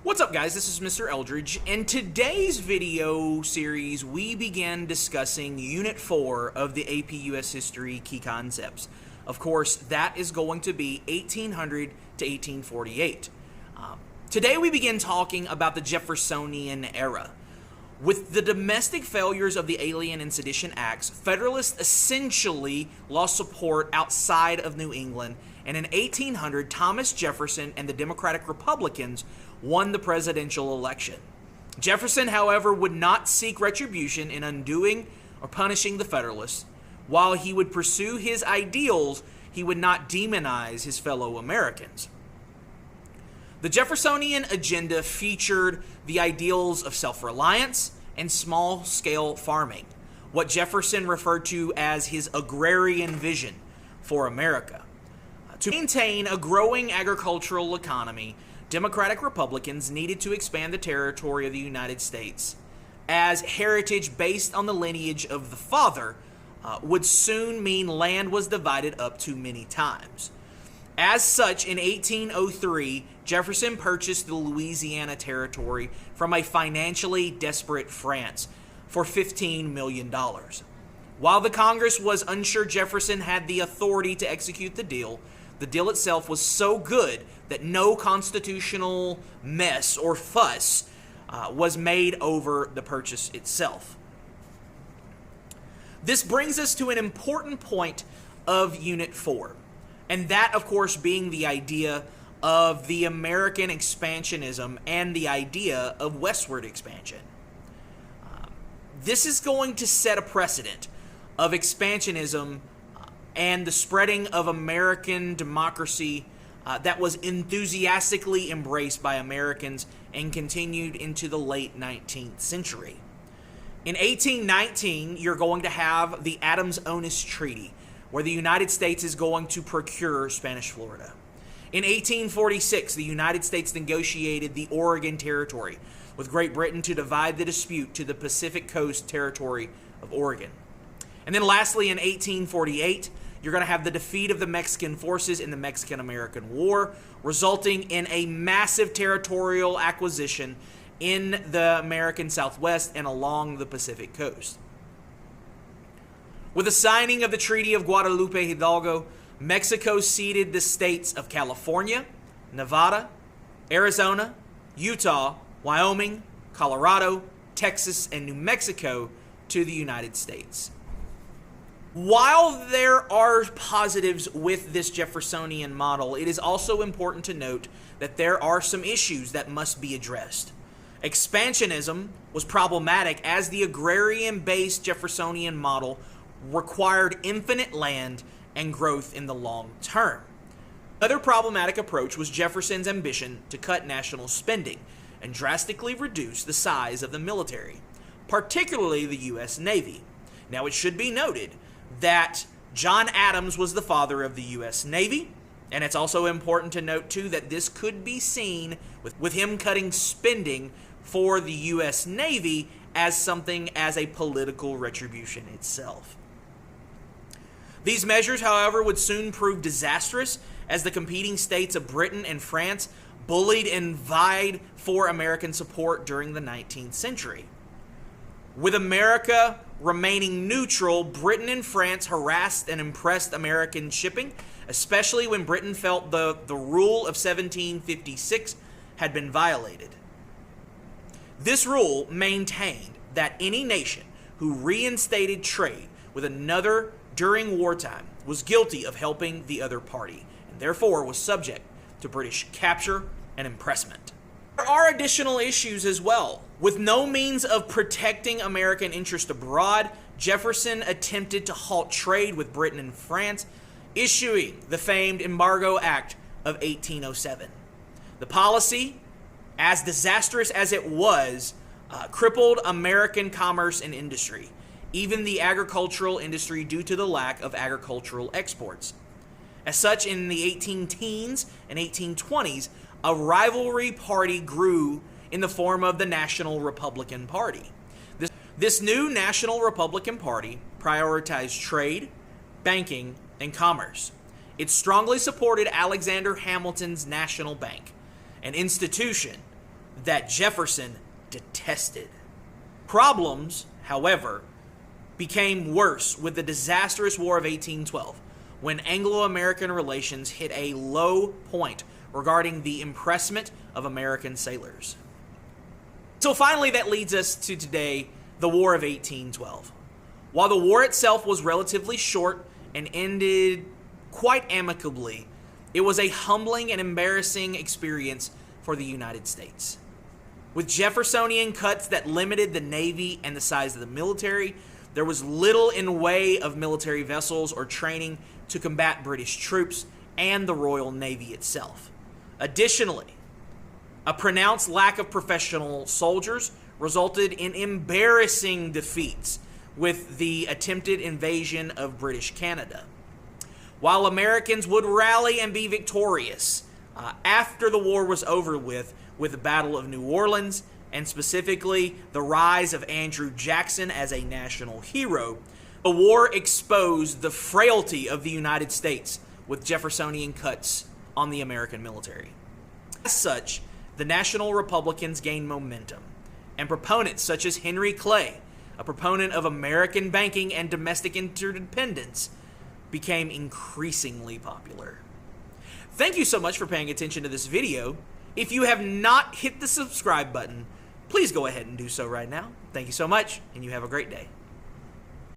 What's up, guys? This is Mr. Eldridge. In today's video series, we began discussing Unit 4 of the APUSH History Key Concepts. Of course, that is going to be 1800 to 1848. Today, we begin talking about the Jeffersonian Era. With the domestic failures of the Alien and Sedition Acts, Federalists essentially lost support outside of New England, and in 1800, Thomas Jefferson and the Democratic Republicans won the presidential election. Jefferson, however, would not seek retribution in undoing or punishing the Federalists. While he would pursue his ideals, he would not demonize his fellow Americans. The Jeffersonian agenda featured the ideals of self-reliance and small-scale farming, what Jefferson referred to as his agrarian vision for America. To maintain a growing agricultural economy, Democratic Republicans needed to expand the territory of the United States, as heritage based on the lineage of the father would soon mean land was divided up too many times. As such, in 1803, Jefferson purchased the Louisiana Territory from a financially desperate France for $15 million. While the Congress was unsure Jefferson had the authority to execute the deal itself was so good that no constitutional mess or fuss was made over the purchase itself. This brings us to an important point of Unit 4, and that, of course, being the idea of the American expansionism and the idea of westward expansion. This is going to set a precedent of expansionism and the spreading of American democracy that was enthusiastically embraced by Americans and continued into the late 19th century. In 1819, you're going to have the Adams-Onis Treaty, where the United States is going to procure Spanish Florida. In 1846, the United States negotiated the Oregon Territory with Great Britain to divide the dispute to the Pacific Coast Territory of Oregon. And then lastly, in 1848, you're going to have the defeat of the Mexican forces in the Mexican-American War, resulting in a massive territorial acquisition in the American Southwest and along the Pacific Coast. With the signing of the Treaty of Guadalupe Hidalgo, Mexico ceded the states of California, Nevada, Arizona, Utah, Wyoming, Colorado, Texas, and New Mexico to the United States. While there are positives with this Jeffersonian model, it is also important to note that there are some issues that must be addressed. Expansionism was problematic as the agrarian-based Jeffersonian model required infinite land and growth in the long term. Another problematic approach was Jefferson's ambition to cut national spending and drastically reduce the size of the military, particularly the U.S. Navy. Now, it should be noted that John Adams was the father of the U.S. Navy, and it's also important to note, too, that this could be seen with him cutting spending for the U.S. Navy as something as a political retribution itself. These measures, however, would soon prove disastrous as the competing states of Britain and France bullied and vied for American support during the 19th century. With America remaining neutral, Britain and France harassed and impressed American shipping, especially when Britain felt the rule of 1756 had been violated. This rule maintained that any nation who reinstated trade with another during wartime was guilty of helping the other party, and therefore was subject to British capture and impressment. There are additional issues as well. With no means of protecting American interest abroad, Jefferson attempted to halt trade with Britain and France, issuing the famed Embargo Act of 1807. The policy, as disastrous as it was, crippled American commerce and industry, even the agricultural industry, due to the lack of agricultural exports. As such, in the 1810s and 1820s, a rivalry party grew in the form of the National Republican Party. This new National Republican Party prioritized trade, banking, and commerce. It strongly supported Alexander Hamilton's National Bank, an institution that Jefferson detested. Problems, however, became worse with the disastrous War of 1812, when Anglo-American relations hit a low point regarding the impressment of American sailors. So finally, that leads us to today, the War of 1812. While the war itself was relatively short and ended quite amicably, it was a humbling and embarrassing experience for the United States. With Jeffersonian cuts that limited the Navy and the size of the military, there was little in way of military vessels or training to combat British troops and the Royal Navy itself. Additionally, a pronounced lack of professional soldiers resulted in embarrassing defeats with the attempted invasion of British Canada. While Americans would rally and be victorious after the war was over with the Battle of New Orleans, and specifically the rise of Andrew Jackson as a national hero, the war exposed the frailty of the United States with Jeffersonian cuts on the American military. As such, the National Republicans gained momentum, and proponents such as Henry Clay, a proponent of American banking and domestic interdependence, became increasingly popular. Thank you so much for paying attention to this video. If you have not hit the subscribe button, please go ahead and do so right now. Thank you so much, and you have a great day.